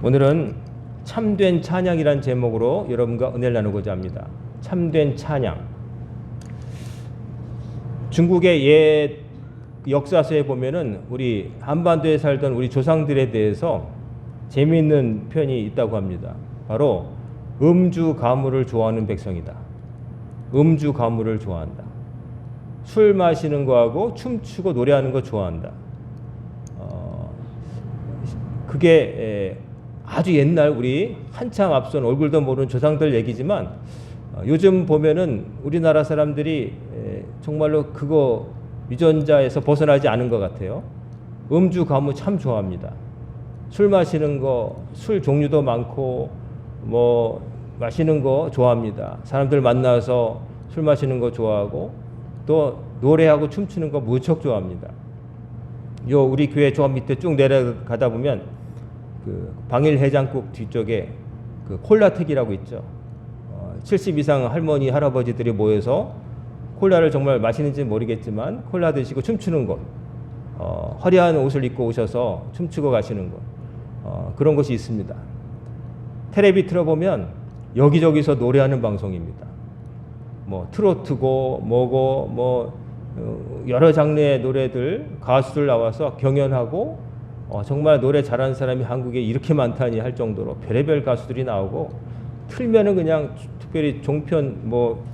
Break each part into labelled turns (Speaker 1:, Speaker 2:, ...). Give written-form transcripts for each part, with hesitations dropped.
Speaker 1: 오늘은 참된 찬양이란 제목으로 여러분과 은혜를 나누고자 합니다. 참된 찬양. 중국의 옛 역사서에 보면은 우리 한반도에 살던 우리 조상들에 대해서 재미있는 표현이 있다고 합니다. 바로 음주 가무를 좋아하는 백성이다. 음주 가무를 좋아한다. 술 마시는 거하고 춤추고 노래하는 거 좋아한다. 그게 아주 옛날 우리 한참 앞선 얼굴도 모르는 조상들 얘기지만 요즘 보면은 우리나라 사람들이 정말로 그거 유전자에서 벗어나지 않은 것 같아요. 음주 가무 참 좋아합니다. 술 마시는 거, 술 종류도 많고 뭐 마시는 거 좋아합니다. 사람들 만나서 술 마시는 거 좋아하고 또 노래하고 춤추는 거 무척 좋아합니다. 요 우리 교회 저 밑에 쭉 내려가다 보면 그 방일 해장국 뒤쪽에 그 콜라택이라고 있죠. 70 이상 할머니 할아버지들이 모여서 콜라를 정말 마시는지 모르겠지만 콜라 드시고 춤추는 곳, 화려한 옷을 입고 오셔서 춤추고 가시는 곳, 그런 곳이 있습니다. 텔레비 틀어보면 여기저기서 노래하는 방송입니다. 뭐 트로트고 뭐고 뭐 여러 장르의 노래들 가수들 나와서 경연하고 정말 노래 잘하는 사람이 한국에 이렇게 많다니 할 정도로 별의별 가수들이 나오고 틀면은 그냥 특별히 종편 뭐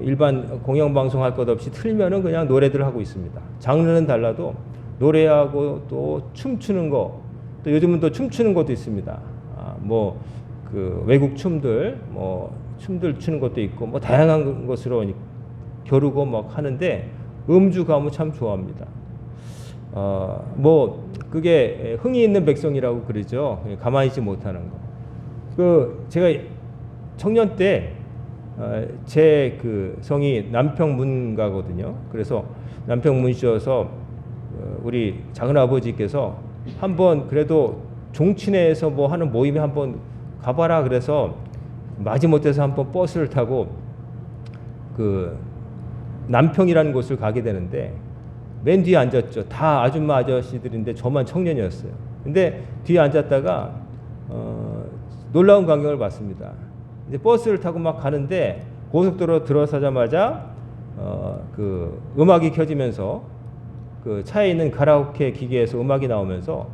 Speaker 1: 일반 공영방송 할 것 없이 틀면은 그냥 노래들 하고 있습니다. 장르는 달라도 노래하고 또 춤추는 거, 또 요즘은 또 춤추는 것도 있습니다. 뭐 그 외국 춤들, 뭐 춤들 추는 것도 있고 뭐 다양한 것으로 겨루고 막 하는데 음주 가무 참 좋아합니다. 뭐 그게 흥이 있는 백성이라고 그러죠. 가만히 있지 못하는 거. 그 제가 청년 때 제 그 성이 남평문가거든요. 그래서 남평문시여서 우리 작은 아버지께서 한번 그래도 종친회에서 뭐 하는 모임에 한번 가봐라 그래서 마지못해서 한번 버스를 타고 그 남평이라는 곳을 가게 되는데 맨 뒤에 앉았죠. 다 아줌마 아저씨들인데 저만 청년이었어요. 근데 뒤에 앉았다가 놀라운 광경을 봤습니다. 이제 버스를 타고 막 가는데 고속도로 들어서자마자 그 음악이 켜지면서 그 차에 있는 가라오케 기계에서 음악이 나오면서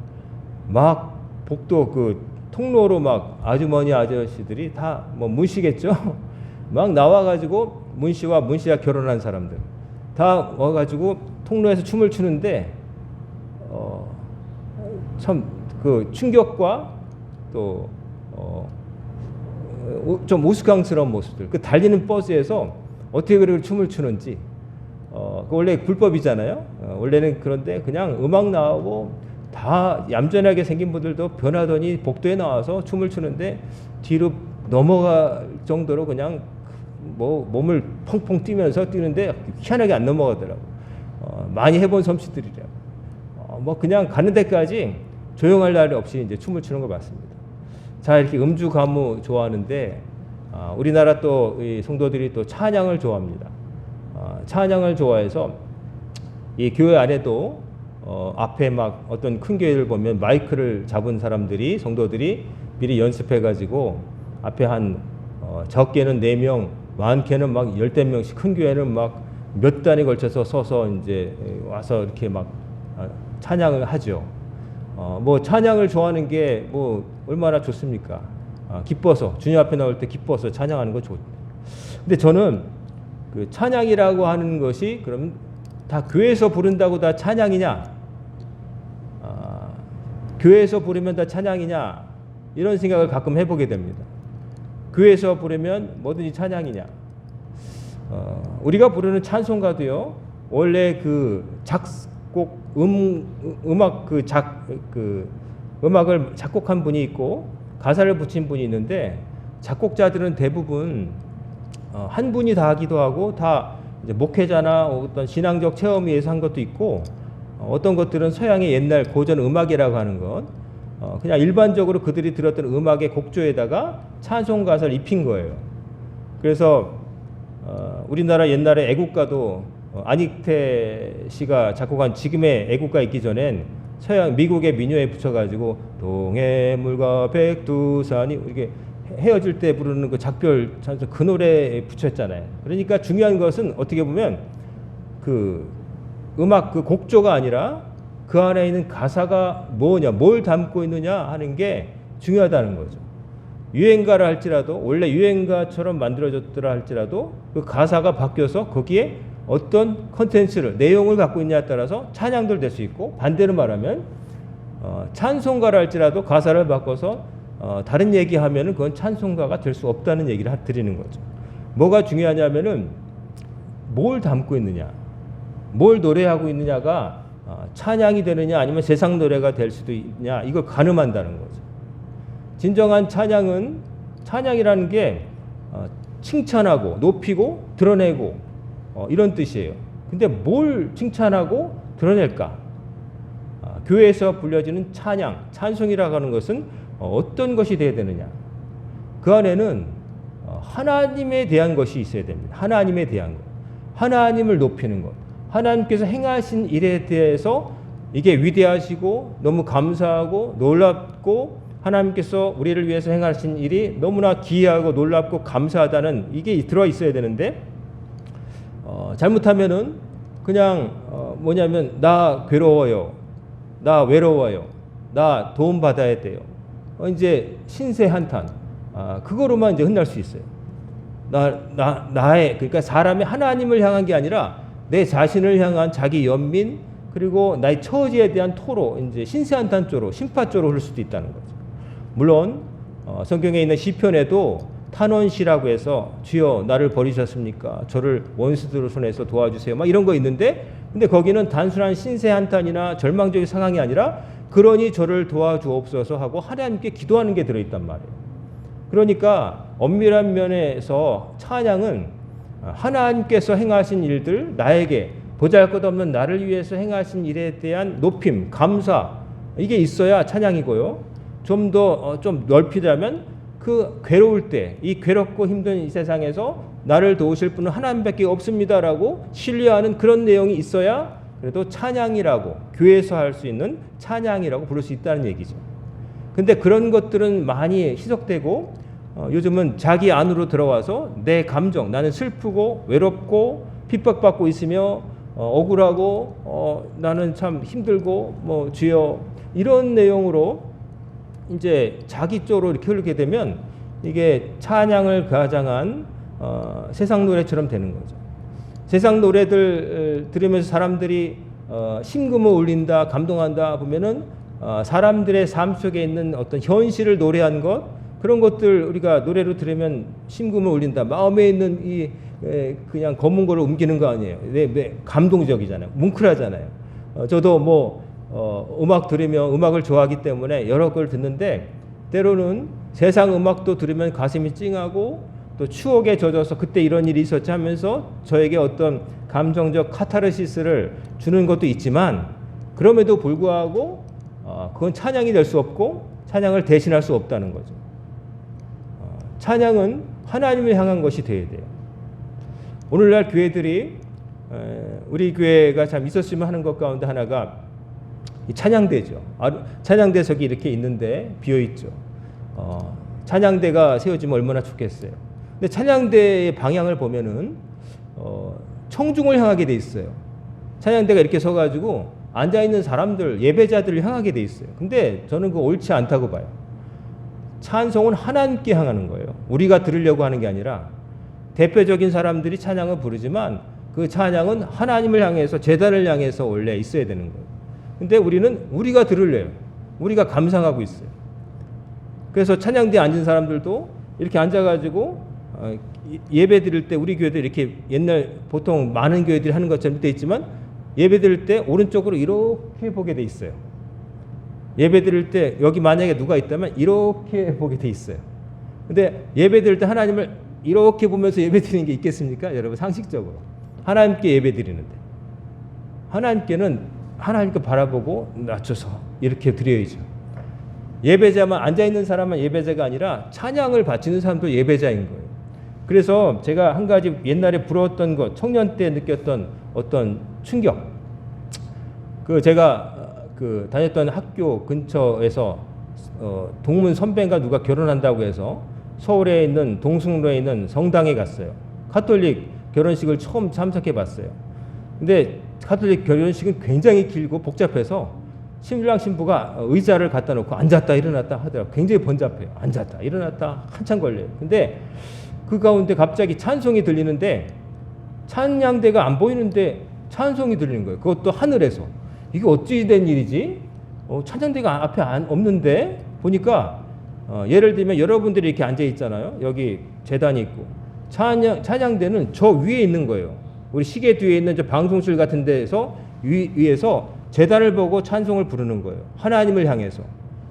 Speaker 1: 막 복도 그 통로로 막 아주머니 아저씨들이 다 뭐 문씨겠죠? 막 나와가지고 문씨와 문씨가 결혼한 사람들 다 와가지고 통로에서 춤을 추는데 참 그 충격과 또 좀 우스꽝스러운 모습들. 그 달리는 버스에서 어떻게 그렇게 춤을 추는지. 원래 불법이잖아요. 원래는 그런데 그냥 음악 나오고 다 얌전하게 생긴 분들도 변하더니 복도에 나와서 춤을 추는데 뒤로 넘어갈 정도로 그냥 뭐 몸을 펑펑 뛰면서 뛰는데 희한하게 안 넘어가더라고. 많이 해본 솜씨들이라고. 뭐 그냥 가는 데까지 조용할 날이 없이 이제 춤을 추는 걸 봤습니다. 자, 이렇게 음주 가무 좋아하는데 우리나라 또 이 성도들이 또 찬양을 좋아합니다. 찬양을 좋아해서 이 교회 안에도 앞에 막 어떤 큰 교회를 보면 마이크를 잡은 사람들이 성도들이 미리 연습해 가지고 앞에 한 적게는 4명, 많게는 막 10명씩 큰 교회는 막 몇 단에 걸쳐서 서서 이제 와서 이렇게 막 찬양을 하죠. 뭐 찬양을 좋아하는 게 뭐 얼마나 좋습니까? 기뻐서 주님 앞에 나올 때 기뻐서 찬양하는 거 좋. 근데 저는 그 찬양이라고 하는 것이 그럼 다 교회에서 부른다고 다 찬양이냐? 교회에서 부르면 다 찬양이냐? 이런 생각을 가끔 해보게 됩니다. 교회에서 부르면 뭐든지 찬양이냐? 우리가 부르는 찬송가도요. 원래 그 작곡 음악 그 음악을 작곡한 분이 있고 가사를 붙인 분이 있는데 작곡자들은 대부분 한 분이 다 하기도 하고 다 이제 목회자나 어떤 신앙적 체험에 의해서 한 것도 있고 어떤 것들은 서양의 옛날 고전 음악이라고 하는 것 그냥 일반적으로 그들이 들었던 음악의 곡조에다가 찬송 가사를 입힌 거예요. 그래서 우리나라 옛날에 애국가도 안익태 씨가 작곡한 지금의 애국가 있기 전엔 서양 미국의 민요에 붙여가지고 동해물과 백두산이 이렇게 헤어질 때 부르는 그 작별 찬송 그 노래에 붙였잖아요. 그러니까 중요한 것은 어떻게 보면 그 음악 그 곡조가 아니라 그 안에 있는 가사가 뭐냐, 뭘 담고 있느냐 하는 게 중요하다는 거죠. 유행가를 할지라도 원래 유행가처럼 만들어졌더라 할지라도 그 가사가 바뀌어서 거기에 어떤 컨텐츠를 내용을 갖고 있냐에 따라서 찬양도 될 수 있고, 반대로 말하면 찬송가를 할지라도 가사를 바꿔서 다른 얘기하면은 그건 찬송가가 될 수 없다는 얘기를 드리는 거죠. 뭐가 중요하냐면은 뭘 담고 있느냐, 뭘 노래하고 있느냐가 찬양이 되느냐 아니면 세상 노래가 될 수도 있냐, 이걸 가늠한다는 거죠. 진정한 찬양은, 찬양이라는 게 칭찬하고 높이고 드러내고 이런 뜻이에요. 근데 뭘 칭찬하고 드러낼까? 교회에서 불려지는 찬양, 찬송이라고 하는 것은 어떤 것이 되어야 되느냐? 그 안에는 하나님에 대한 것이 있어야 됩니다. 하나님에 대한 것, 하나님을 높이는 것, 하나님께서 행하신 일에 대해서 이게 위대하시고 너무 감사하고 놀랍고 하나님께서 우리를 위해서 행하신 일이 너무나 기이하고 놀랍고 감사하다는 이게 들어 있어야 되는데, 잘못하면은 그냥 뭐냐면 나 괴로워요, 나 외로워요, 나 도움 받아야 돼요, 이제 신세 한탄, 그거로만 이제 끝날 수 있어요. 나의, 그러니까 사람이 하나님을 향한 게 아니라 내 자신을 향한 자기 연민, 그리고 나의 처지에 대한 토로, 이제 신세 한탄 쪽으로, 심파 쪽으로 흐를 수도 있다는 거죠. 물론 성경에 있는 시편에도 탄원시라고 해서 주여 나를 버리셨습니까? 저를 원수들 손에서 도와주세요, 막 이런 거 있는데, 근데 거기는 단순한 신세 한탄이나 절망적인 상황이 아니라 그러니 저를 도와주옵소서 하고 하나님께 기도하는 게 들어있단 말이에요. 그러니까 엄밀한 면에서 찬양은 하나님께서 행하신 일들, 나에게 보잘것없는 나를 위해서 행하신 일에 대한 높임, 감사, 이게 있어야 찬양이고요. 좀 더 좀 넓히자면 그 괴로울 때, 이 괴롭고 힘든 이 세상에서 나를 도우실 분은 하나님밖에 없습니다라고 신뢰하는 그런 내용이 있어야 그래도 찬양이라고, 교회에서 할 수 있는 찬양이라고 부를 수 있다는 얘기죠. 근데 그런 것들은 많이 희석되고 요즘은 자기 안으로 들어와서 내 감정, 나는 슬프고 외롭고 핍박받고 있으며 억울하고 나는 참 힘들고 뭐 주여, 이런 내용으로 이제 자기 쪽으로 이렇게 흐르게 되면 이게 찬양을 가장한 세상 노래처럼 되는 거죠. 세상 노래들 들으면서 사람들이 심금을 울린다, 감동한다 보면은 사람들의 삶 속에 있는 어떤 현실을 노래한 것, 그런 것들 우리가 노래로 들으면 심금을 울린다, 마음에 있는 이 그냥 검은 거를 옮기는 거 아니에요. 감동적이잖아요. 뭉클하잖아요. 저도 뭐 음악 들으면 음악을 좋아하기 때문에 여러 걸 듣는데, 때로는 세상 음악도 들으면 가슴이 찡하고 또 추억에 젖어서 그때 이런 일이 있었지 하면서 저에게 어떤 감정적 카타르시스를 주는 것도 있지만, 그럼에도 불구하고 그건 찬양이 될 수 없고 찬양을 대신할 수 없다는 거죠. 찬양은 하나님을 향한 것이 되어야 돼요. 오늘날 교회들이, 우리 교회가 참 있었으면 하는 것 가운데 하나가 이 찬양대죠. 찬양대석이 이렇게 있는데 비어있죠. 찬양대가 세워지면 얼마나 좋겠어요. 근데 찬양대의 방향을 보면은 청중을 향하게 돼 있어요. 찬양대가 이렇게 서가지고 앉아있는 사람들, 예배자들을 향하게 돼 있어요. 근데 저는 그거 옳지 않다고 봐요. 찬송은 하나님께 향하는 거예요. 우리가 들으려고 하는 게 아니라, 대표적인 사람들이 찬양을 부르지만 그 찬양은 하나님을 향해서, 제단을 향해서 원래 있어야 되는 거예요. 근데 우리는 우리가 들으려요. 우리가 감상하고 있어요. 그래서 찬양대에 앉은 사람들도 이렇게 앉아가지고 예배 드릴 때, 우리 교회도 이렇게 옛날 보통 많은 교회들이 하는 것처럼 돼 있지만, 예배 드릴 때 오른쪽으로 이렇게 보게 돼 있어요. 예배 드릴 때 여기 만약에 누가 있다면 이렇게 보게 돼 있어요. 근데 예배 드릴 때 하나님을 이렇게 보면서 예배 드리는 게 있겠습니까? 여러분, 상식적으로 하나님께 예배 드리는데, 하나님께는 하나님께 바라보고 낮춰서 이렇게 드려야죠. 예배자만, 앉아있는 사람만 예배자가 아니라 찬양을 바치는 사람도 예배자인 거예요. 그래서 제가 한 가지 옛날에 부러웠던 것, 청년 때 느꼈던 어떤 충격, 그 제가 그 다녔던 학교 근처에서 동문 선배인가 누가 결혼한다고 해서 서울에 있는 동숭로에 있는 성당에 갔어요. 가톨릭 결혼식을 처음 참석해 봤어요. 근데 가톨릭 결혼식은 굉장히 길고 복잡해서 신랑 신부가 의자를 갖다 놓고 앉았다 일어났다 하더라고요. 굉장히 번잡해요. 앉았다 일어났다 한참 걸려요. 근데 그 가운데 갑자기 찬송이 들리는데 찬양대가 안 보이는데 찬송이 들리는 거예요. 그것도 하늘에서. 이게 어찌 된 일이지? 찬양대가 앞에 없는데 보니까 예를 들면 여러분들이 이렇게 앉아 있잖아요. 여기 제단이 있고 찬양대는 저 위에 있는 거예요. 우리 시계 뒤에 있는 저 방송실 같은 데서 위에서 제단을 보고 찬송을 부르는 거예요. 하나님을 향해서.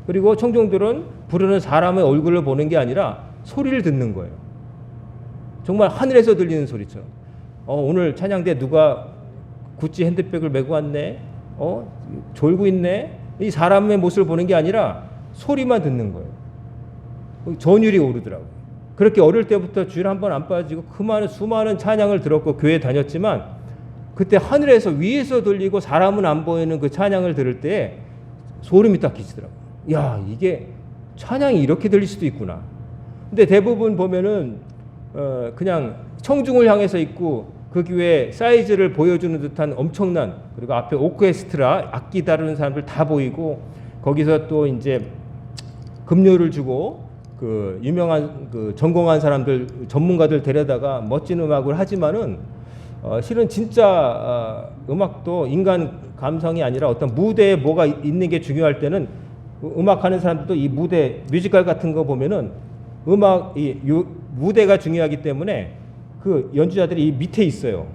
Speaker 1: 그리고 청중들은 부르는 사람의 얼굴을 보는 게 아니라 소리를 듣는 거예요. 정말 하늘에서 들리는 소리처럼. 오늘 찬양대 누가 구찌 핸드백을 메고 왔네. 졸고 있네. 이 사람의 모습을 보는 게 아니라 소리만 듣는 거예요. 전율이 오르더라고요. 그렇게 어릴 때부터 주일 한 번 안 빠지고 수많은 찬양을 들었고 교회 다녔지만 그때 하늘에서 위에서 들리고 사람은 안 보이는 그 찬양을 들을 때 소름이 딱 끼치더라고요. 야, 이게 찬양이 이렇게 들릴 수도 있구나. 근데 대부분 보면은 그냥 청중을 향해서 있고 그 교회 사이즈를 보여주는 듯한 엄청난, 그리고 앞에 오케스트라 악기 다루는 사람들 다 보이고 거기서 또 이제 급료를 주고 그 유명한 그 전공한 사람들 전문가들 데려다가 멋진 음악을 하지만은 실은 진짜 음악도 인간 감성이 아니라 어떤 무대에 뭐가 있는 게 중요할 때는 음악하는 사람들도 이 무대 뮤지컬 같은 거 보면은 무대가 중요하기 때문에 그 연주자들이 이 밑에 있어요.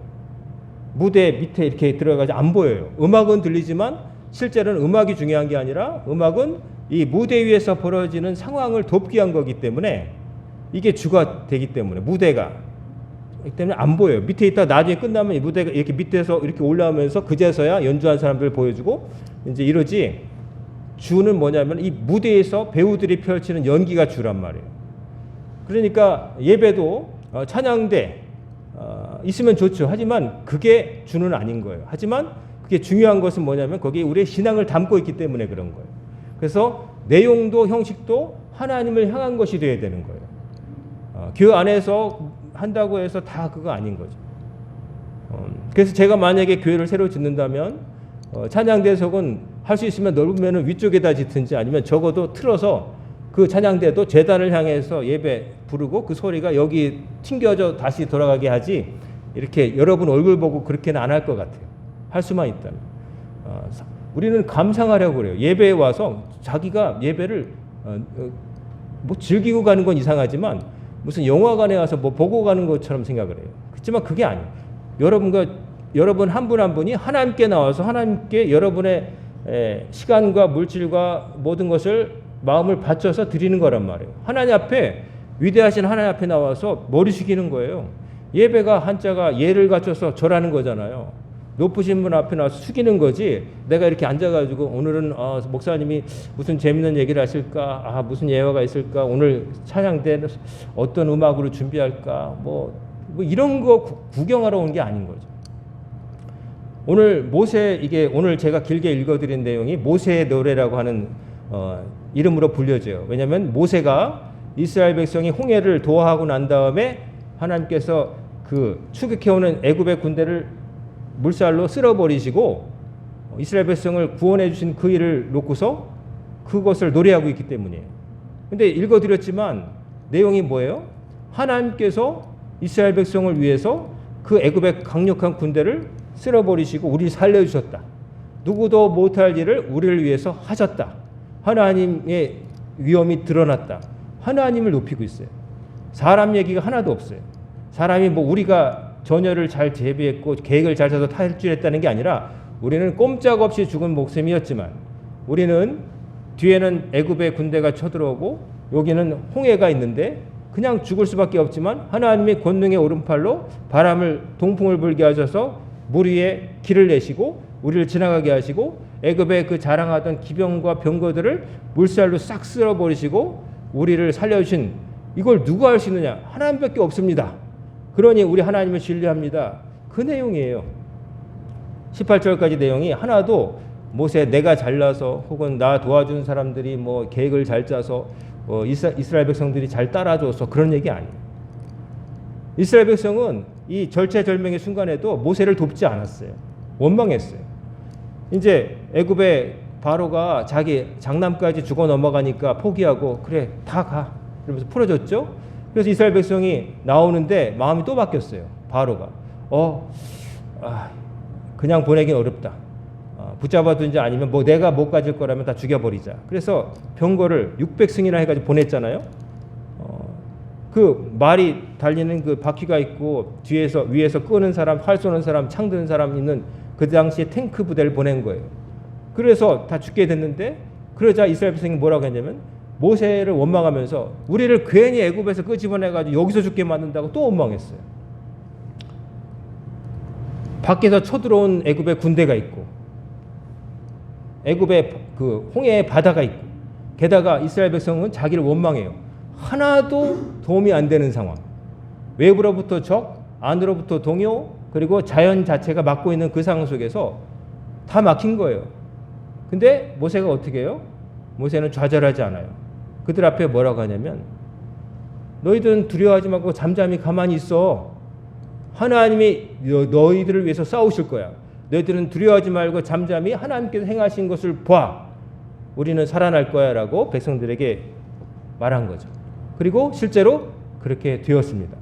Speaker 1: 무대 밑에 이렇게 들어가서 안 보여요. 음악은 들리지만 실제로는 음악이 중요한 게 아니라 음악은 이 무대 위에서 벌어지는 상황을 돕기 위한 거기 때문에 이게 주가 되기 때문에 무대가 그렇기 때문에 안 보여요. 밑에 있다 나중에 끝나면 이 무대가 이렇게 밑에서 이렇게 올라오면서 그제서야 연주한 사람들 보여주고 이제 이러지. 주는 뭐냐면 이 무대에서 배우들이 펼치는 연기가 주란 말이에요. 그러니까 예배도 찬양대 있으면 좋죠. 하지만 그게 주는 아닌 거예요. 하지만 그게 중요한 것은 뭐냐면 거기에 우리의 신앙을 담고 있기 때문에 그런 거예요. 그래서 내용도 형식도 하나님을 향한 것이 되어야 되는 거예요. 교회 안에서 한다고 해서 다 그거 아닌 거죠. 그래서 제가 만약에 교회를 새로 짓는다면 찬양대석은 할 수 있으면 넓으면 위쪽에다 짓든지 아니면 적어도 틀어서 그 찬양대도 제단을 향해서 예배 부르고 그 소리가 여기 튕겨져 다시 돌아가게 하지 이렇게 여러분 얼굴 보고 그렇게는 안 할 것 같아요. 할 수만 있다면. 우리는 감상하려고 그래요. 예배에 와서 자기가 예배를 뭐 즐기고 가는 건 이상하지만 무슨 영화관에 와서 뭐 보고 가는 것처럼 생각을 해요. 그렇지만 그게 아니에요. 여러분 한 분 한 분이 하나님께 나와서 하나님께 여러분의 시간과 물질과 모든 것을 마음을 바쳐서 드리는 거란 말이에요. 하나님 앞에 위대하신 하나님 앞에 나와서 머리 숙이는 거예요. 예배가 한자가 예를 갖춰서 절하는 거잖아요. 높으신 분 앞에 나와서 숙이는 거지. 내가 이렇게 앉아가지고 오늘은 목사님이 무슨 재밌는 얘기를 하실까? 무슨 예화가 있을까? 오늘 찬양 때 어떤 음악으로 준비할까? 뭐 이런 거 구경하러 온 게 아닌 거죠. 오늘 이게 오늘 제가 길게 읽어드린 내용이 모세의 노래라고 하는 이름으로 불려져요. 왜냐하면 모세가 이스라엘 백성이 홍해를 도하하고 난 다음에 하나님께서 그 추격해오는 애굽의 군대를 물살로 쓸어버리시고 이스라엘 백성을 구원해 주신 그 일을 놓고서 그것을 노래하고 있기 때문이에요. 근데 읽어드렸지만 내용이 뭐예요? 하나님께서 이스라엘 백성을 위해서 그 애굽의 강력한 군대를 쓸어버리시고 우리를 살려주셨다. 누구도 못할 일을 우리를 위해서 하셨다. 하나님의 위엄이 드러났다. 하나님을 높이고 있어요. 사람 얘기가 하나도 없어요. 사람이 뭐 우리가 전열을 잘 재배했고 계획을 잘 짜서 탈출했다는 게 아니라 우리는 꼼짝없이 죽은 목숨이었지만 우리는 뒤에는 애굽의 군대가 쳐들어오고 여기는 홍해가 있는데 그냥 죽을 수밖에 없지만 하나님의 권능의 오른팔로 바람을 동풍을 불게 하셔서 물 위에 길을 내시고 우리를 지나가게 하시고 애굽의 그 자랑하던 기병과 병거들을 물살로 싹 쓸어버리시고 우리를 살려주신 이걸 누가 할 수 있느냐? 하나님밖에 없습니다. 그러니 우리 하나님을 신뢰합니다. 그 내용이에요. 18절까지 내용이 하나도 모세 내가 잘나서 혹은 나 도와준 사람들이 뭐 계획을 잘 짜서 이스라엘 백성들이 잘 따라줘서 그런 얘기 아니에요. 이스라엘 백성은 이 절체절명의 순간에도 모세를 돕지 않았어요. 원망했어요. 이제 애굽의 바로가 자기 장남까지 죽어 넘어가니까 포기하고 그래 다 가 이러면서 풀어줬죠. 그래서 이스라엘 백성이 나오는데 마음이 또 바뀌었어요. 바로가 그냥 보내긴 어렵다. 붙잡아둔지 아니면 뭐 내가 못 가질 거라면 다 죽여버리자. 그래서 병거를 600승이나 해가지고 보냈잖아요. 그 말이 달리는 그 바퀴가 있고 뒤에서 위에서 끄는 사람, 활 쏘는 사람, 창 드는 사람 있는 그 당시에 탱크 부대를 보낸 거예요. 그래서 다 죽게 됐는데 그러자 이스라엘 백성이 뭐라고 했냐면 모세를 원망하면서 우리를 괜히 애굽에서 끄집어내가지고 여기서 죽게 만든다고 또 원망했어요. 밖에서 쳐들어온 애굽의 군대가 있고 애굽의 그 홍해의 바다가 있고 게다가 이스라엘 백성은 자기를 원망해요. 하나도 도움이 안 되는 상황. 외부로부터 적, 안으로부터 동요, 그리고 자연 자체가 막고 있는 그 상황 속에서 다 막힌 거예요. 근데 모세가 어떻게 해요? 모세는 좌절하지 않아요. 그들 앞에 뭐라고 하냐면 너희들은 두려워하지 말고 잠잠히 가만히 있어. 하나님이 너희들을 위해서 싸우실 거야. 너희들은 두려워하지 말고 잠잠히 하나님께서 행하신 것을 봐. 우리는 살아날 거야 라고 백성들에게 말한 거죠. 그리고 실제로 그렇게 되었습니다.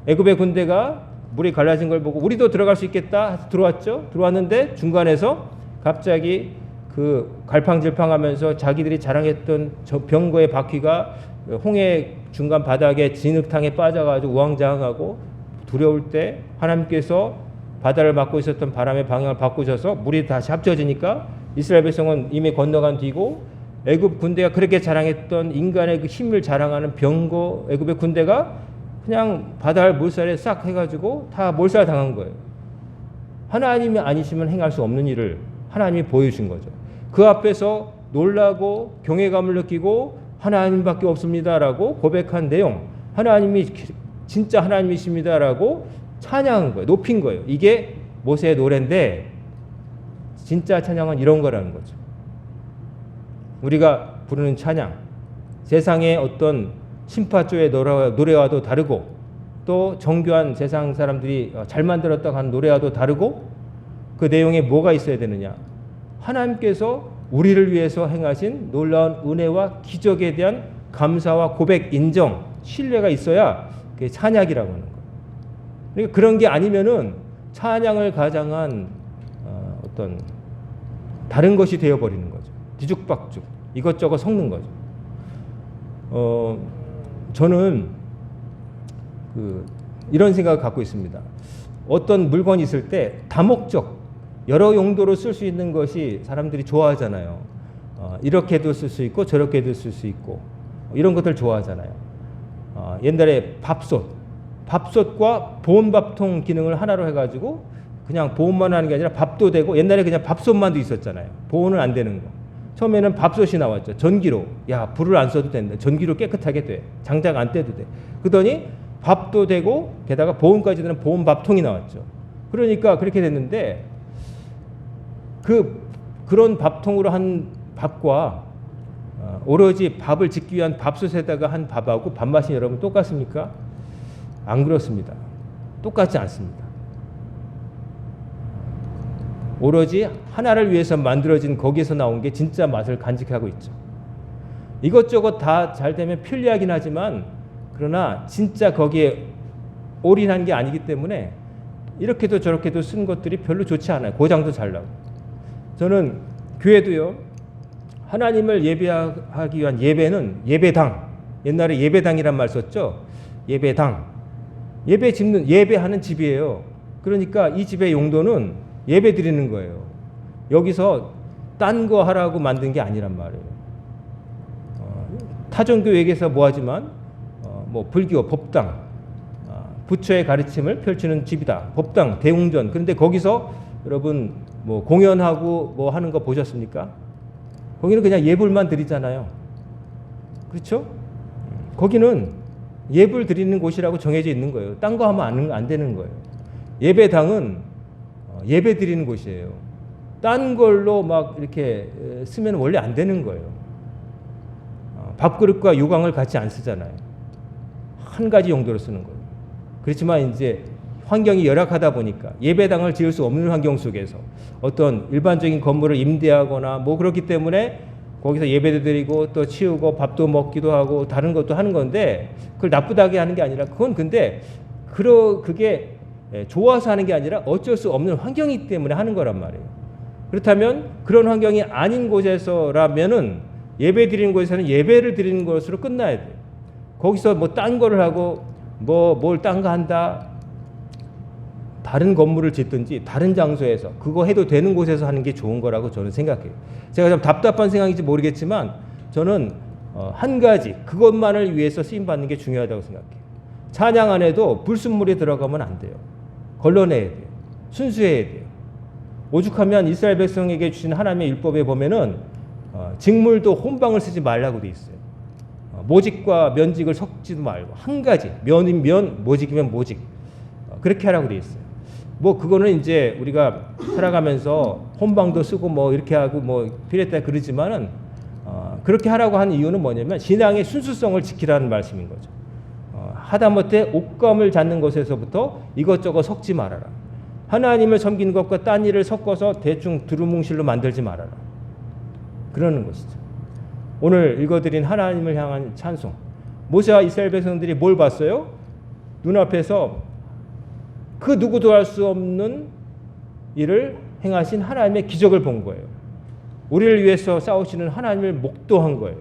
Speaker 1: 애굽의 군대가 물이 갈라진 걸 보고 우리도 들어갈 수 있겠다 들어왔죠. 들어왔는데 중간에서 갑자기 그 갈팡질팡하면서 자기들이 자랑했던 저 병거의 바퀴가 홍해 중간 바닥에 진흙탕에 빠져가지고 우왕좌왕하고 두려울 때 하나님께서 바다를 막고 있었던 바람의 방향을 바꾸셔서 물이 다시 합쳐지니까 이스라엘 백성은 이미 건너간 뒤고 애굽 군대가 그렇게 자랑했던 인간의 그 힘을 자랑하는 병거 애굽의 군대가 그냥 바다 물살에 싹 해가지고 다 몰살당한 거예요. 하나님이 아니시면 행할 수 없는 일을 하나님이 보여주신 거죠. 그 앞에서 놀라고 경외감을 느끼고 하나님밖에 없습니다라고 고백한 내용, 하나님이 진짜 하나님이십니다라고 찬양한 거예요. 높인 거예요. 이게 모세의 노래인데 진짜 찬양은 이런 거라는 거죠. 우리가 부르는 찬양, 세상의 어떤 심파조의 노래와도 다르고 또 정교한 세상 사람들이 잘 만들었다고 하는 노래와도 다르고 그 내용에 뭐가 있어야 되느냐. 하나님께서 우리를 위해서 행하신 놀라운 은혜와 기적에 대한 감사와 고백, 인정, 신뢰가 있어야 그게 찬양이라고 하는 거예요. 그러니까 그런 게 아니면은 찬양을 가장한 어떤 다른 것이 되어버리는 거죠. 뒤죽박죽 이것저것 섞는 거죠. 저는 이런 생각을 갖고 있습니다. 어떤 물건이 있을 때 다목적 여러 용도로 쓸 수 있는 것이 사람들이 좋아하잖아요. 이렇게도 쓸 수 있고 저렇게도 쓸 수 있고 이런 것들 좋아하잖아요. 옛날에 밥솥과 보온밥통 기능을 하나로 해가지고 그냥 보온만 하는 게 아니라 밥도 되고 옛날에 그냥 밥솥만도 있었잖아요. 보온은 안 되는 거. 처음에는 밥솥이 나왔죠. 전기로. 야, 불을 안 써도 된다. 전기로 깨끗하게 돼. 장작 안 떼도 돼. 그러더니 밥도 되고 게다가 보온까지 되는 보온밥통이 나왔죠. 그러니까 그렇게 됐는데 그런 밥통으로 한 밥과 오로지 밥을 짓기 위한 밥솥에다가 한 밥하고 밥맛이 여러분 똑같습니까? 안 그렇습니다. 똑같지 않습니다. 오로지 하나를 위해서 만들어진 거기에서 나온 게 진짜 맛을 간직하고 있죠. 이것저것 다 잘 되면 편리하긴 하지만 그러나 진짜 거기에 올인한 게 아니기 때문에 이렇게도 저렇게도 쓴 것들이 별로 좋지 않아요. 고장도 잘 나고. 저는 교회도요. 하나님을 예배하기 위한 예배는 예배당. 옛날에 예배당이란 말 썼죠. 예배당. 예배하는 집이에요. 그러니까 이 집의 용도는 예배 드리는 거예요. 여기서 딴 거 하라고 만든 게 아니란 말이에요. 타종교 얘기해서 뭐하지만 뭐 불교 법당 부처의 가르침을 펼치는 집이다. 법당 대웅전. 그런데 거기서 여러분 뭐 공연하고 뭐 하는 거 보셨습니까? 거기는 그냥 예불만 드리잖아요. 그렇죠? 거기는 예불 드리는 곳이라고 정해져 있는 거예요. 딴 거 하면 안 되는 거예요. 예배당은 예배 드리는 곳이에요. 딴 걸로 막 이렇게 쓰면 원래 안 되는 거예요. 밥그릇과 요강을 같이 안 쓰잖아요. 한 가지 용도로 쓰는 거예요. 그렇지만 이제 환경이 열악하다 보니까 예배당을 지을 수 없는 환경 속에서 어떤 일반적인 건물을 임대하거나 뭐 그렇기 때문에 거기서 예배도 드리고 또 치우고 밥도 먹기도 하고 다른 것도 하는 건데, 그걸 나쁘다게 하는 게 아니라, 그건 근데 그게 좋아서 하는 게 아니라 어쩔 수 없는 환경이기 때문에 하는 거란 말이에요. 그렇다면 그런 환경이 아닌 곳에서라면은 예배 드리는 곳에서는 예배를 드리는 것으로 끝나야 돼요. 거기서 뭐 딴 거를 하고 뭘 딴 거 한다, 다른 건물을 짓든지 다른 장소에서 그거 해도 되는 곳에서 하는 게 좋은 거라고 저는 생각해요. 제가 좀 답답한 생각인지 모르겠지만 저는 한 가지 그것만을 위해서 쓰임 받는 게 중요하다고 생각해요. 찬양 안에도 불순물이 들어가면 안 돼요. 걸러내야 돼요. 순수해야 돼요. 오죽하면 이스라엘 백성에게 주신 하나님의 율법에 보면은 직물도 혼방을 쓰지 말라고 돼 있어요. 모직과 면직을 섞지도 말고 한 가지, 면이면 면, 모직이면 모직, 그렇게 하라고 돼 있어요. 뭐 그거는 이제 우리가 살아가면서 혼방도 쓰고 뭐 이렇게 하고 뭐 필요했다 그러지만은 그렇게 하라고 하는 이유는 뭐냐면 신앙의 순수성을 지키라는 말씀인 거죠. 하다못해 옷감을 잡는 것에서부터 이것저것 섞지 말아라. 하나님을 섬기는 것과 딴 일을 섞어서 대충 두루뭉실로 만들지 말아라. 그러는 것이죠. 오늘 읽어드린 하나님을 향한 찬송. 모세와 이스라엘 백성들이 뭘 봤어요? 눈앞에서 그 누구도 할 수 없는 일을 행하신 하나님의 기적을 본 거예요. 우리를 위해서 싸우시는 하나님을 목도한 거예요.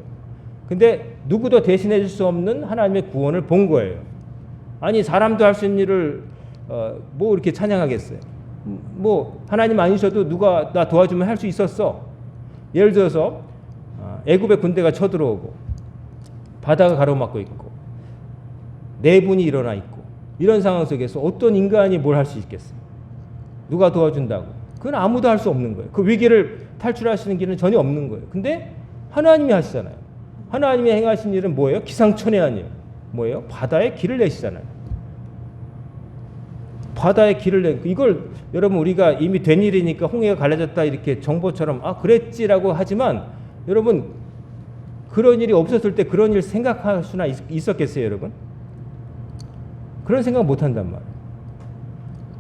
Speaker 1: 근데 누구도 대신해 줄 수 없는 하나님의 구원을 본 거예요. 아니 사람도 할 수 있는 일을 뭐 이렇게 찬양하겠어요. 뭐 하나님 아니셔도 누가 나 도와주면 할 수 있었어. 예를 들어서 애굽의 군대가 쳐들어오고 바다가 가로막고 있고 내분이 일어나 있고 이런 상황 속에서 어떤 인간이 뭘 할 수 있겠어요? 누가 도와준다고? 그건 아무도 할 수 없는 거예요. 그 위기를 탈출하시는 길은 전혀 없는 거예요. 근데 하나님이 하시잖아요. 하나님이 행하신 일은 뭐예요? 기상천외한이에요. 뭐예요? 바다에 길을 내시잖아요. 바다에 길을 내. 이걸 여러분 우리가 이미 된 일이니까 홍해가 갈라졌다 이렇게 정보처럼 그랬지라고 하지만 여러분 그런 일이 없었을 때 그런 일 생각할 수나 있었겠어요, 여러분? 그런 생각 못 한단 말이에요.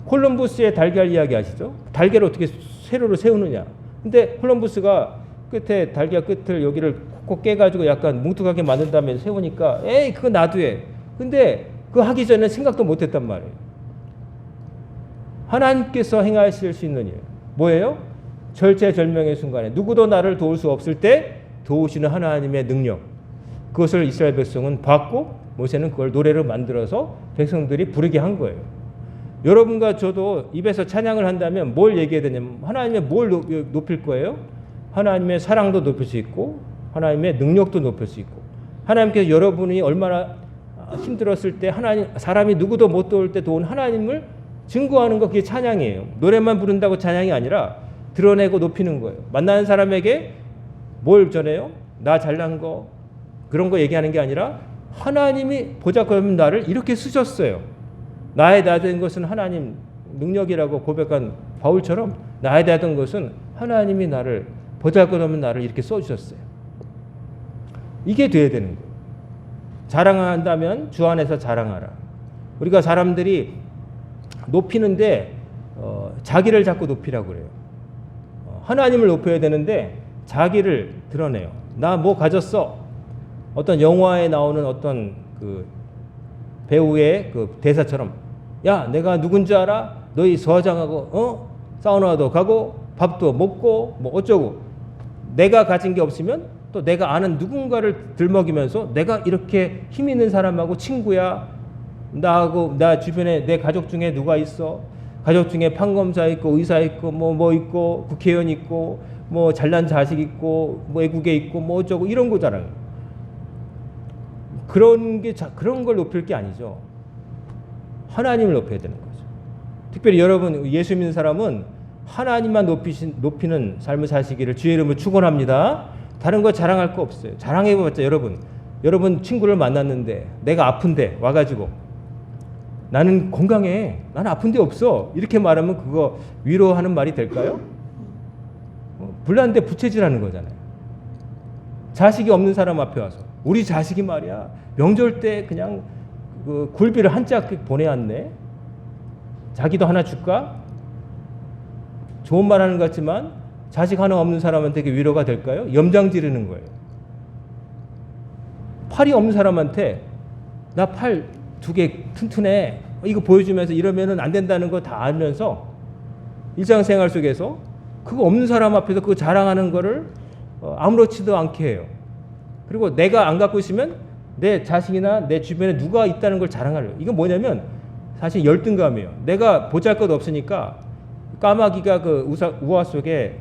Speaker 1: 콜럼버스의 달걀 이야기 아시죠? 달걀을 어떻게 세로로 세우느냐. 근데 콜럼버스가 끝에 달걀 끝을 여기를 콕콕 깨가지고 약간 뭉툭하게 만든 다음에 세우니까 에이 그거 나도 해. 근데 그거 하기 전에 생각도 못 했단 말이에요. 하나님께서 행하실 수 있는 일 뭐예요? 절체절명의 순간에 누구도 나를 도울 수 없을 때 도우시는 하나님의 능력, 그것을 이스라엘 백성은 봤고 모세는 그걸 노래로 만들어서 백성들이 부르게 한 거예요. 여러분과 저도 입에서 찬양을 한다면 뭘 얘기해야 되냐면 하나님의 뭘 높일 거예요? 하나님의 사랑도 높일 수 있고 하나님의 능력도 높일 수 있고, 하나님께서 여러분이 얼마나 힘들었을 때 하나님, 사람이 누구도 못 도울 때 도운 하나님을 증거하는 거, 그게 찬양이에요. 노래만 부른다고 찬양이 아니라 드러내고 높이는 거예요. 만나는 사람에게 뭘 전해요? 나 잘난 거 그런 거 얘기하는 게 아니라 하나님이 보잘것없는 나를 이렇게 쓰셨어요. 나에 대한 것은 하나님 능력이라고 고백한 바울처럼 나에 대한 것은 하나님이 나를 보잘것없는 나를 이렇게 써주셨어요. 이게 돼야 되는 거예요. 자랑한다면 주 안에서 자랑하라. 우리가 사람들이 높이는데 자기를 자꾸 높이라고 그래요. 하나님을 높여야 되는데 자기를 드러내요. 나 뭐 가졌어. 어떤 영화에 나오는 어떤 그 배우의 그 대사처럼, 야 내가 누군지 알아? 너희 서장하고 사우나도 가고 밥도 먹고 뭐 어쩌고. 내가 가진 게 없으면 또 내가 아는 누군가를 들먹이면서 내가 이렇게 힘 있는 사람하고 친구야. 나하고 나 주변에 내 가족 중에 누가 있어? 가족 중에 판검사 있고 의사 있고 뭐 있고 국회의원 있고 뭐 잘난 자식 있고 뭐 외국에 있고 뭐 어쩌고 이런 거잖아요. 그런 걸 높일 게 아니죠. 하나님을 높여야 되는 거죠. 특별히 여러분 예수 믿는 사람은 하나님만 높이는 삶을 사시기를 주의 이름으로 축원합니다. 다른 거 자랑할 거 없어요. 자랑해봤자 여러분 친구를 만났는데 내가 아픈데 와가지고 나는 건강해, 나는 아픈 데 없어 이렇게 말하면 그거 위로하는 말이 될까요? 불난데 부채질하는 거잖아요. 자식이 없는 사람 앞에 와서 우리 자식이 말이야 명절 때 그냥 그 굴비를 한 짝 보내왔네. 자기도 하나 줄까? 좋은 말 하는 것 같지만 자식 하나 없는 사람한테 그게 위로가 될까요? 염장 지르는 거예요. 팔이 없는 사람한테 나 팔 2개 튼튼해 이거 보여주면서 이러면은 안 된다는 거 다 알면서 일상생활 속에서 그거 없는 사람 앞에서 그거 자랑하는 거를 아무렇지도 않게 해요. 그리고 내가 안 갖고 있으면 내 자식이나 내 주변에 누가 있다는 걸 자랑하려고. 이건 뭐냐면 사실 열등감이에요. 내가 보잘것 없으니까 까마귀가 그 우화 속에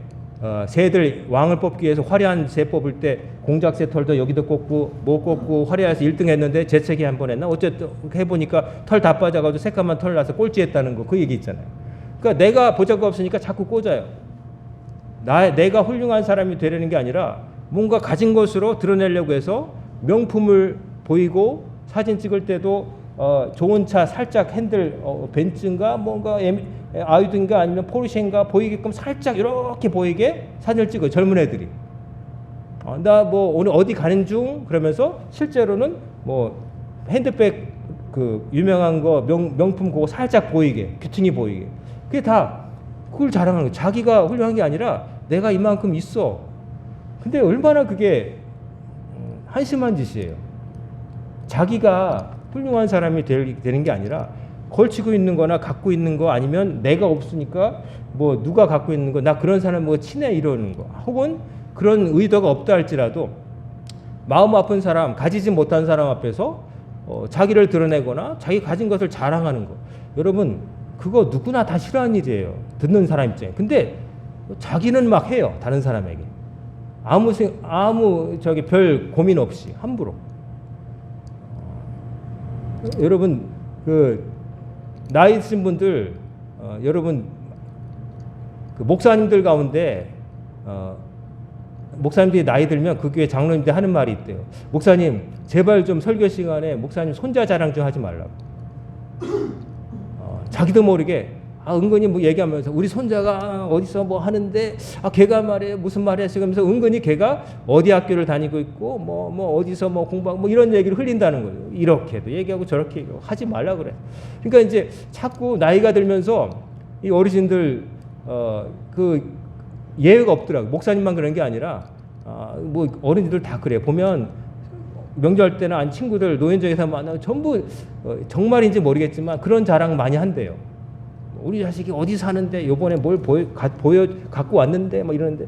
Speaker 1: 새들 왕을 뽑기 위해서 화려한 새 뽑을 때 공작새 털도 여기도 꽂고 뭐 꽂고 화려해서 1등 했는데 재채기 한 번 했나? 어쨌든 해보니까 털 다 빠져가지고 새까만 털 나서 꼴찌했다는 거 그 얘기 있잖아요. 그러니까 내가 보잘것 없으니까 자꾸 꽂아요. 내가 훌륭한 사람이 되려는 게 아니라 뭔가 가진 것으로 드러내려고 해서 명품을 보이고 사진 찍을 때도 좋은 차 살짝 핸들 벤츠인가 뭔가 아이드인가 아니면 포르쉐인가 보이게끔 살짝 이렇게 보이게 사진을 찍어요. 젊은 애들이. 나 뭐 오늘 어디 가는 중 그러면서 실제로는 뭐 핸드백 그 유명한 거 명품 그거 살짝 보이게 귀퉁이 보이게 그게 다 그걸 자랑하는 거예요. 자기가 훌륭한 게 아니라 내가 이만큼 있어. 근데 얼마나 그게 한심한 짓이에요. 자기가 훌륭한 사람이 되는 게 아니라 걸치고 있는 거나 갖고 있는 거 아니면 내가 없으니까 뭐 누가 갖고 있는 거 나 그런 사람 뭐 친해 이러는 거 혹은 그런 의도가 없다 할지라도 마음 아픈 사람 가지지 못한 사람 앞에서 자기를 드러내거나 자기 가진 것을 자랑하는 거 여러분 그거 누구나 다 싫어하는 일이에요. 듣는 사람 입장에. 근데 자기는 막 해요. 다른 사람에게. 아무 별 고민 없이 함부로. 여러분 그 나이 드신 분들 여러분 그 목사님들 가운데 목사님들이 나이 들면 그 교회 장로님들 하는 말이 있대요. 목사님 제발 좀 설교 시간에 목사님 손자 자랑 좀 하지 말라고. 자기도 모르게 은근히 뭐 얘기하면서 우리 손자가 어디서 뭐 하는데 걔가 말해 무슨 말이야 하면서 은근히 걔가 어디 학교를 다니고 있고 뭐 어디서 뭐 공부하고 뭐 이런 얘기를 흘린다는 거예요. 이렇게도 얘기하고 저렇게 얘기하고 하지 말라 그래. 그러니까 이제 자꾸 나이가 들면서 이 어르신들 그 예외가 없더라고. 목사님만 그런 게 아니라 뭐 어른들 다 그래. 보면 명절 때나 아니 친구들 노인정에서 만나고 전부 정말인지 모르겠지만 그런 자랑 많이 한대요. 우리 자식이 어디 사는데 요번에 뭘 갖고 왔는데 뭐 이러는데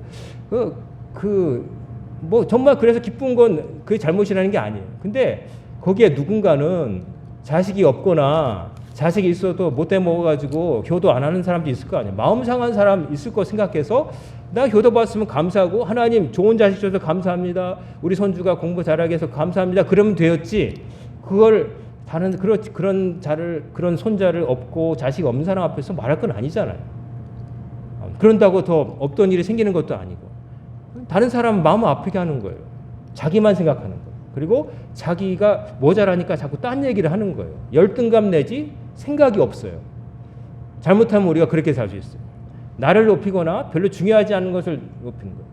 Speaker 1: 뭐 정말 그래서 기쁜 건 그게 잘못이라는 게 아니에요. 근데 거기에 누군가는 자식이 없거나 자식이 있어도 못돼 먹어가지고 효도 안 하는 사람도 있을 거 아니에요. 마음 상한 사람 있을 거 생각해서 나 효도 받았으면 감사하고 하나님 좋은 자식 줘서 감사합니다. 우리 손주가 공부 잘하게 해서 감사합니다. 그러면 되었지. 그걸 다른 그런 손자를 없고 자식 없는 사람 앞에서 말할 건 아니잖아요. 그런다고 더 없던 일이 생기는 것도 아니고 다른 사람 마음 아프게 하는 거예요. 자기만 생각하는 거예요. 그리고 자기가 모자라니까 자꾸 딴 얘기를 하는 거예요. 열등감 내지 생각이 없어요. 잘못하면 우리가 그렇게 살 수 있어요. 나를 높이거나 별로 중요하지 않은 것을 높이는 거예요.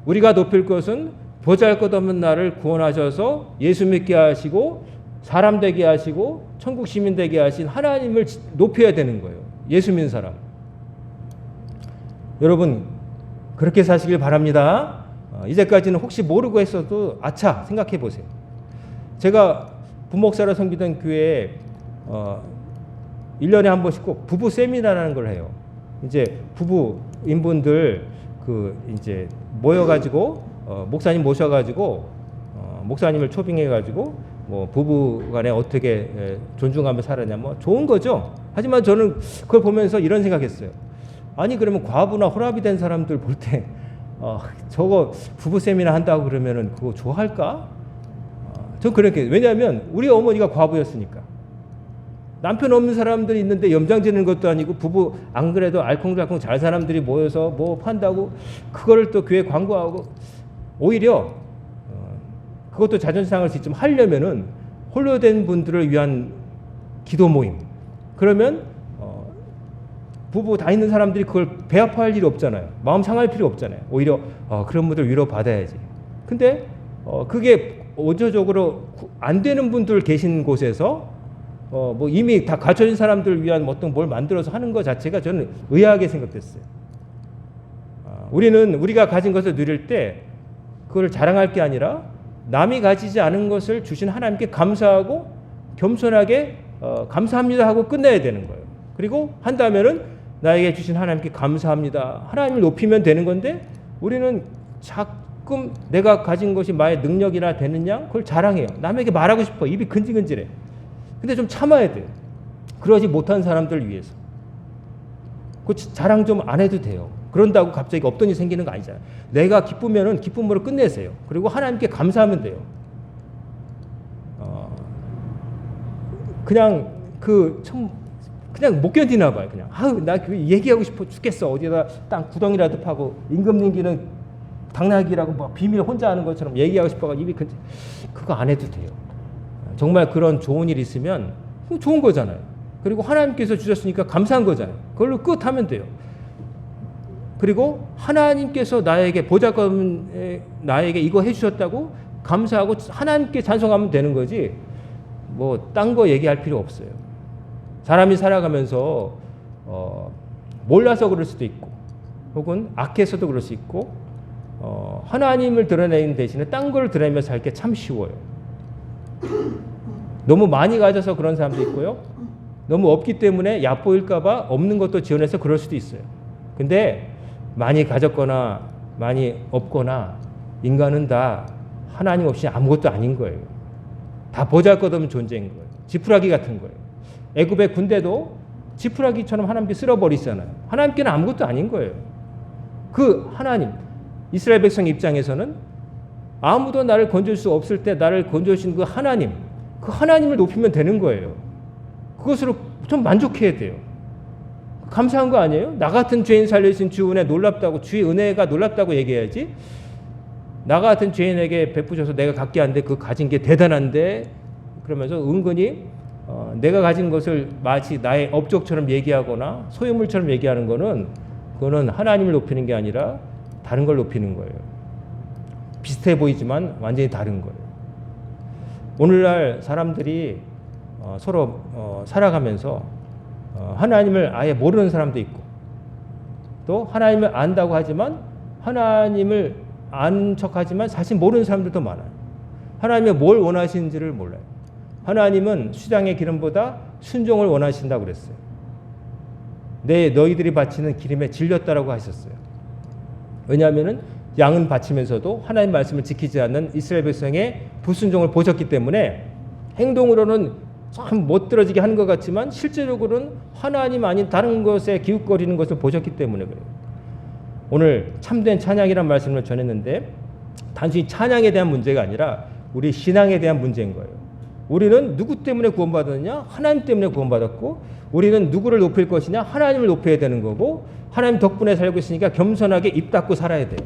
Speaker 1: 우리가 높일 것은 보잘것없는 나를 구원하셔서 예수 믿게 하시고 사람 되게 하시고 천국 시민 되게 하신 하나님을 높여야 되는 거예요. 예수 믿는 사람. 여러분 그렇게 사시길 바랍니다. 이제까지는 혹시 모르고 했어도 아차 생각해 보세요. 제가 부목사로 섬기던 교회에 1년에 한 번씩 꼭 부부 세미나라는 걸 해요. 이제 부부인분들 이제 모여가지고 목사님 모셔가지고 목사님을 초빙해가지고 뭐 부부간에 어떻게 존중하며 살았냐 뭐 좋은 거죠. 하지만 저는 그걸 보면서 이런 생각했어요. 아니 그러면 과부나 홀압이 된 사람들 볼 때 저거 부부 세미나 한다고 그러면은 그거 좋아할까? 전 그렇게 왜냐하면 우리 어머니가 과부였으니까. 남편 없는 사람들이 있는데 염장 지는 것도 아니고 부부 안 그래도 알콩달콩 잘 사람들이 모여서 뭐 판다고 그거를 또 교회 광고하고 오히려 그것도 자존심 상할 수 있지만 하려면은 홀로 된 분들을 위한 기도 모임 그러면 부부 다 있는 사람들이 그걸 배 아파할 일이 없잖아요. 마음 상할 필요 없잖아요. 오히려 그런 분들 위로 받아야지. 근데 그게 원초적으로 안 되는 분들 계신 곳에서 뭐 이미 다 갖춰진 사람들 위한 어떤 뭘 만들어서 하는 것 자체가 저는 의아하게 생각됐어요. 우리는 우리가 가진 것을 누릴 때 그걸 자랑할 게 아니라 남이 가지지 않은 것을 주신 하나님께 감사하고 겸손하게 감사합니다 하고 끝내야 되는 거예요. 그리고 한다면은 나에게 주신 하나님께 감사합니다. 하나님을 높이면 되는 건데 우리는 자꾸 내가 가진 것이 나의 능력이나 되느냐 그걸 자랑해요. 남에게 말하고 싶어. 입이 근질근질해. 근데 좀 참아야 돼요. 그러지 못한 사람들 위해서. 그 자랑 좀 안 해도 돼요. 그런다고 갑자기 없던 일이 생기는 거 아니잖아요. 내가 기쁘면은 기쁨으로 끝내세요. 그리고 하나님께 감사하면 돼요. 그냥 그냥 못 견디나 봐요. 그냥 나 그 얘기하고 싶어 죽겠어. 어디다 땅 구덩이라도 파고 임금님기는 당나귀라고 뭐 비밀 혼자 하는 것처럼 얘기하고 싶어가 입이 그거 안 해도 돼요. 정말 그런 좋은 일 있으면 좋은 거잖아요. 그리고 하나님께서 주셨으니까 감사한 거잖아요. 그걸로 끝하면 돼요. 그리고 하나님께서 나에게 보잘것없는 나에게 이거 해주셨다고 감사하고 하나님께 찬송하면 되는 거지 뭐 딴 거 얘기할 필요 없어요. 사람이 살아가면서 몰라서 그럴 수도 있고 혹은 악해서도 그럴 수 있고 하나님을 드러내는 대신에 딴 걸 드러내며 살기 참 쉬워요. 너무 많이 가져서 그런 사람도 있고요. 너무 없기 때문에 얕보일까 봐 없는 것도 지어내서 그럴 수도 있어요. 근데 많이 가졌거나 많이 없거나 인간은 다 하나님 없이 아무것도 아닌 거예요. 다 보잘것없는 존재인 거예요. 지푸라기 같은 거예요. 애굽의 군대도 지푸라기처럼 하나님께 쓸어버리잖아요. 하나님께는 아무것도 아닌 거예요. 그 하나님, 이스라엘 백성 입장에서는 아무도 나를 건질 수 없을 때 나를 건져주신 그 하나님을 높이면 되는 거예요. 그것으로 좀 만족해야 돼요. 감사한 거 아니에요? 나 같은 죄인 살려주신 주 은혜 놀랍다고, 주의 은혜가 놀랍다고 얘기해야지. 나 같은 죄인에게 베푸셔서 내가 갖게 한데 그 가진 게 대단한데 그러면서 은근히 내가 가진 것을 마치 나의 업적처럼 얘기하거나 소유물처럼 얘기하는 거는 그거는 하나님을 높이는 게 아니라 다른 걸 높이는 거예요. 비슷해 보이지만 완전히 다른 거예요. 오늘날 사람들이 서로 살아가면서 하나님을 아예 모르는 사람도 있고 또 하나님을 안다고 하지만 하나님을 아는 척하지만 사실 모르는 사람들도 많아요. 하나님이 뭘 원하시는지를 몰라요. 하나님은 수장의 기름보다 순종을 원하신다고 그랬어요. 너희들이 바치는 기름에 질렸다라고 하셨어요. 왜냐하면은 양은 바치면서도 하나님 말씀을 지키지 않는 이스라엘 백성의 불순종을 보셨기 때문에 행동으로는 참 못들어지게 하는 것 같지만 실제적으로는 하나님 아닌 다른 것에 기웃거리는 것을 보셨기 때문에 그래요. 오늘 참된 찬양이란 말씀을 전했는데 단순히 찬양에 대한 문제가 아니라 우리 신앙에 대한 문제인 거예요. 우리는 누구 때문에 구원받았느냐? 하나님 때문에 구원받았고 우리는 누구를 높일 것이냐? 하나님을 높여야 되는 거고 하나님 덕분에 살고 있으니까 겸손하게 입 닫고 살아야 돼요.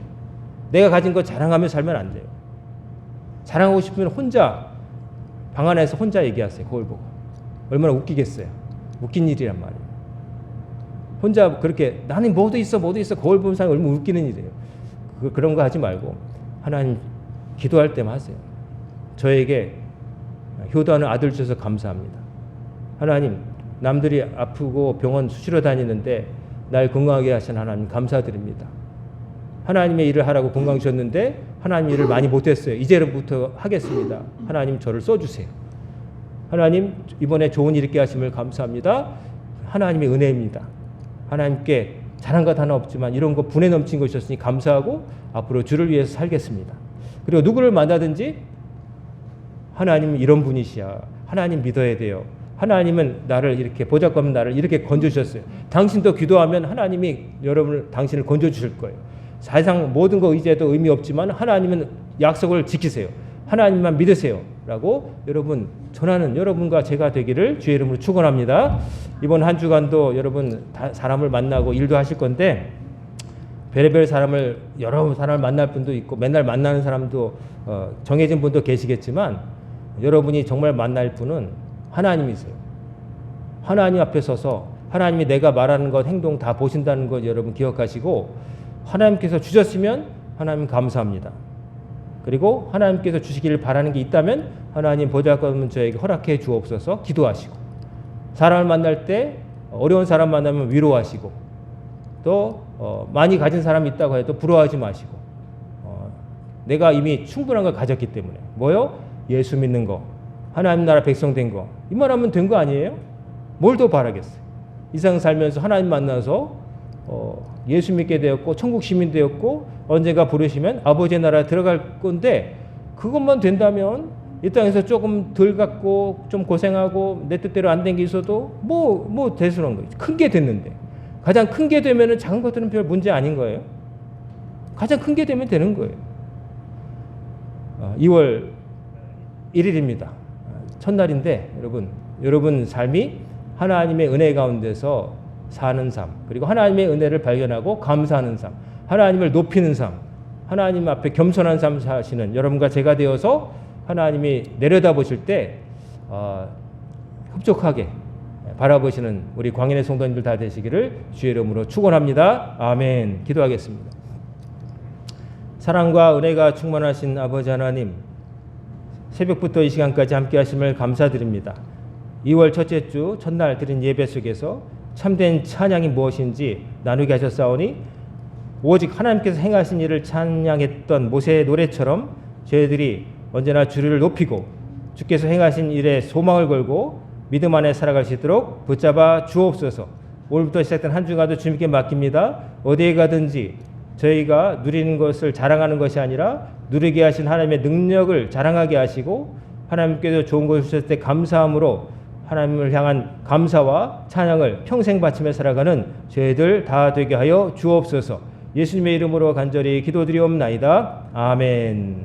Speaker 1: 내가 가진 거 자랑하며 살면 안 돼요. 자랑하고 싶으면 혼자 방 안에서 혼자 얘기하세요. 거울 보고. 얼마나 웃기겠어요. 웃긴 일이란 말이에요. 혼자 그렇게 나는 뭐도 있어 거울 보는 사람이 얼마나 웃기는 일이에요. 그런 거 하지 말고 하나님 기도할 때만 하세요. 저에게 효도하는 아들 주셔서 감사합니다. 하나님 남들이 아프고 병원 수시로 다니는데 날 건강하게 하신 하나님 감사드립니다. 하나님의 일을 하라고 건강 주셨는데 하나님 일을 많이 못했어요. 이제부터 하겠습니다. 하나님 저를 써주세요. 하나님 이번에 좋은 일 있게 하심을 감사합니다. 하나님의 은혜입니다. 하나님께 잘한 것 하나 없지만 이런 거 분에 넘친 것이었으니 감사하고 앞으로 주를 위해서 살겠습니다. 그리고 누구를 만나든지 하나님은 이런 분이시야. 하나님 믿어야 돼요. 하나님은 나를 이렇게 보잘것없는 나를 이렇게 건져주셨어요. 당신도 기도하면 하나님이 당신을 건져주실 거예요. 사실상 모든 거 의지해도 의미 없지만 하나님은 약속을 지키세요. 하나님만 믿으세요. 라고 여러분 전하는 여러분과 제가 되기를 주의 이름으로 축원합니다. 이번 한 주간도 여러분 사람을 만나고 일도 하실 건데 별의별 사람을 여러 사람을 만날 분도 있고 맨날 만나는 사람도 정해진 분도 계시겠지만 여러분이 정말 만날 분은 하나님이세요. 하나님 앞에 서서 하나님이 내가 말하는 것, 행동 다 보신다는 것 여러분 기억하시고, 하나님께서 주셨으면 하나님 감사합니다. 그리고 하나님께서 주시기를 바라는 게 있다면 하나님 보잘것없는 저에게 허락해 주옵소서 기도하시고, 사람을 만날 때 어려운 사람 만나면 위로하시고, 또 많이 가진 사람이 있다고 해도 부러워하지 마시고, 내가 이미 충분한 걸 가졌기 때문에 뭐요? 예수 믿는 거, 하나님 나라 백성 된 거, 이만 하면 된 거 아니에요? 뭘 더 바라겠어요? 이 세상 살면서 하나님 만나서 예수 믿게 되었고 천국 시민 되었고 언젠가 부르시면 아버지의 나라에 들어갈 건데, 그것만 된다면 이 땅에서 조금 덜 갖고 좀 고생하고 내 뜻대로 안 된 게 있어도 뭐 대수로운 거죠. 큰 게 됐는데, 가장 큰 게 되면은 작은 것들은 별 문제 아닌 거예요. 가장 큰 게 되면 되는 거예요. 2월 1일입니다. 첫날인데 여러분 삶이 하나님의 은혜 가운데서 사는 삶, 그리고 하나님의 은혜를 발견하고 감사하는 삶, 하나님을 높이는 삶, 하나님 앞에 겸손한 삶 사시는 여러분과 제가 되어서 하나님이 내려다보실 때 흡족하게 바라보시는 우리 광인의 성도님들 다 되시기를 주의 이름으로 축원합니다. 아멘. 기도하겠습니다. 사랑과 은혜가 충만하신 아버지 하나님, 새벽부터 이 시간까지 함께 하심을 감사드립니다. 2월 첫째 주 첫날 드린 예배 속에서 참된 찬양이 무엇인지 나누게 하셨사오니, 오직 하나님께서 행하신 일을 찬양했던 모세의 노래처럼 저희들이 언제나 주를 높이고 주께서 행하신 일에 소망을 걸고 믿음 안에 살아갈 수 있도록 붙잡아 주옵소서. 오늘부터 시작된 한 주간도 주님께 맡깁니다. 어디에 가든지 저희가 누리는 것을 자랑하는 것이 아니라 누리게 하신 하나님의 능력을 자랑하게 하시고, 하나님께서 좋은 것을 주셨을 때 감사함으로 하나님을 향한 감사와 찬양을 평생 바치며 살아가는 저희들 다 되게 하여 주옵소서. 예수님의 이름으로 간절히 기도드리옵나이다. 아멘.